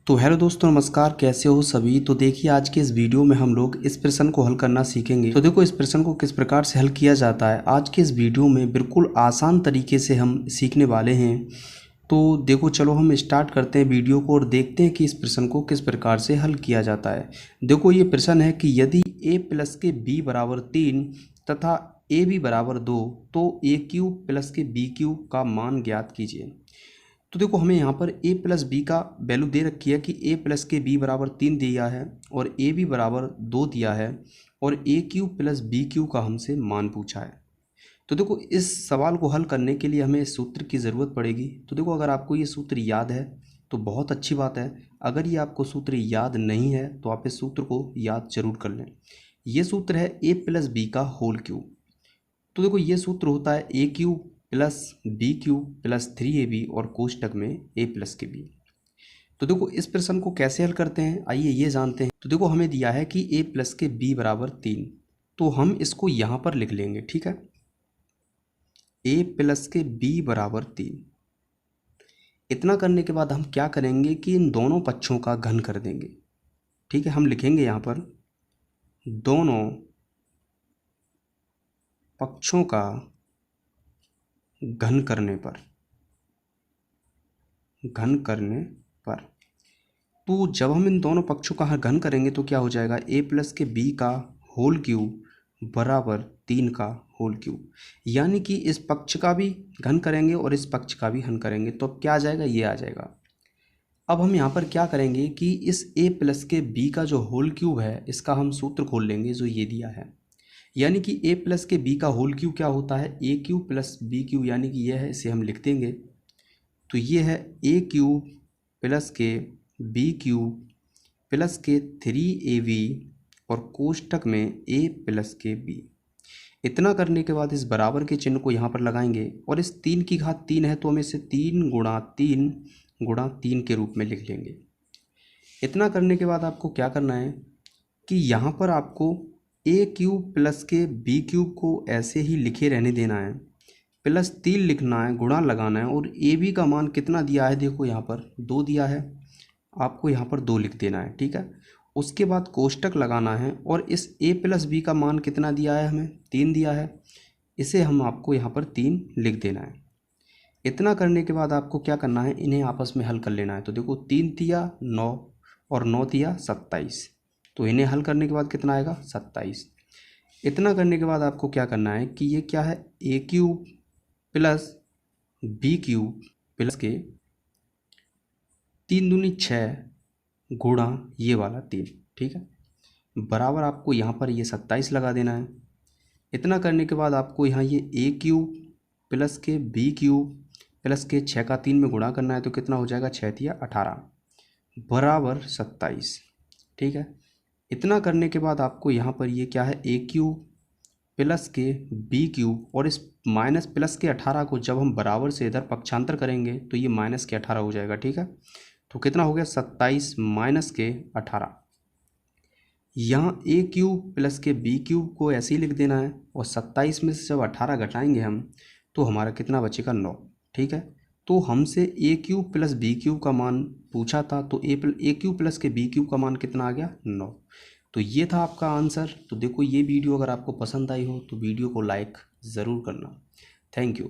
तो हेलो दोस्तों, नमस्कार। कैसे हो सभी। तो देखिए, आज के इस वीडियो में हम लोग इस प्रश्न को हल करना सीखेंगे। तो देखो, इस प्रश्न को किस प्रकार से हल किया जाता है आज के इस वीडियो में बिल्कुल आसान तरीके से हम सीखने वाले हैं। तो देखो, चलो हम स्टार्ट करते हैं वीडियो को और देखते हैं कि इस प्रश्न को किस प्रकार से हल किया जाता है। देखो, ये प्रश्न है कि यदि a प्लस के b बराबर 3 तथा ए बी बराबर 2 तो a क्यूब प्लस के b क्यूब का मान ज्ञात कीजिए। तो देखो, हमें यहाँ पर a प्लस बी का वैल्यू दे रखी है कि a प्लस के b बराबर 3 दिया है और a b बराबर 2 दिया है और a cube plus b cube का हमसे मान पूछा है। तो देखो, इस सवाल को हल करने के लिए हमें इस सूत्र की ज़रूरत पड़ेगी। तो देखो, अगर आपको ये सूत्र याद है तो बहुत अच्छी बात है। अगर ये आपको सूत्र याद नहीं है तो आप इस सूत्र को याद जरूर कर लें। ये सूत्र है a प्लस बी का होल क्यूब। तो देखो, ये सूत्र होता है a cube plus B cube plus 3ab और कोष्टक में a प्लस के b। तो देखो, इस प्रश्न को कैसे हल करते हैं आइए ये जानते हैं। तो देखो, हमें दिया है कि a प्लस के b बराबर 3, तो हम इसको यहाँ पर लिख लेंगे। ठीक है, a प्लस के b बराबर 3। इतना करने के बाद हम क्या करेंगे कि इन दोनों पक्षों का घन कर देंगे। ठीक है, हम लिखेंगे यहाँ पर दोनों पक्षों का घन करने पर तो जब हम इन दोनों पक्षों का घन करेंगे तो क्या हो जाएगा, a प्लस के b का होल क्यूब बराबर 3 का होल क्यूब। यानी कि इस पक्ष का भी घन करेंगे और इस पक्ष का भी घन करेंगे तो अब क्या आ जाएगा, ये आ जाएगा। अब हम यहाँ पर क्या करेंगे कि इस a प्लस के b का जो होल क्यूब है इसका हम सूत्र खोल लेंगे जो ये दिया है। यानी कि a प्लस के b का होल क्यूब क्या होता है, a cube plus b cube, यानी कि ये है, इसे हम लिख देंगे। तो ये है a क्यूब प्लस के b क्यूब प्लस के 3ab और कोष्टक में a प्लस के b। इतना करने के बाद इस बराबर के चिन्ह को यहाँ पर लगाएंगे और इस 3 की घात 3 है तो हम इसे 3 गुणा 3 गुणा 3 के रूप में लिख लेंगे। इतना करने के बाद आपको क्या करना है कि यहाँ पर आपको a क्यूब प्लस के b क्यूब को ऐसे ही लिखे रहने देना है, प्लस 3 लिखना है, गुणा लगाना है और ए बी का मान कितना दिया है, देखो यहाँ पर 2 दिया है, आपको यहाँ पर 2 लिख देना है। ठीक है, उसके बाद कोष्टक लगाना है और इस a प्लस बी का मान कितना दिया है, हमें 3 दिया है, इसे हम आपको यहाँ पर 3 लिख देना है। इतना करने के बाद आपको क्या करना है, इन्हें आपस में हल कर लेना है। तो देखो, 3 तिया 9 और 9 तिया 27, तो इन्हें हल करने के बाद कितना आएगा, 27। इतना करने के बाद आपको क्या करना है कि ये क्या है, a cube plus b cube plus के 3 दूनी 6 गुणा ये वाला 3। ठीक है, बराबर आपको यहाँ पर ये 27 लगा देना है। इतना करने के बाद आपको यहाँ ये a क्यूब प्लस के b क्यूब प्लस के 6 का 3 में गुणा करना है तो कितना हो जाएगा, 6 तिया 18 बराबर 27। ठीक है, इतना करने के बाद आपको यहाँ पर ये क्या है, a क्यूब प्लस के b क्यूब और इस माइनस प्लस के 18 को जब हम बराबर से इधर पक्षांतर करेंगे तो ये माइनस के 18 हो जाएगा। ठीक है, तो कितना हो गया, 27 माइनस के 18। यहाँ a क्यूब प्लस के b क्यूब को ऐसे ही लिख देना है और 27 में से जब 18 घटाएंगे हम तो हमारा कितना बचेगा, 9। ठीक है, तो हमसे a cube plus b cube का मान पूछा था तो a क्यूब प्लस के b क्यूब का मान कितना आ गया, 9। तो ये था आपका आंसर। तो देखो, ये वीडियो अगर आपको पसंद आई हो तो वीडियो को लाइक ज़रूर करना। Thank you.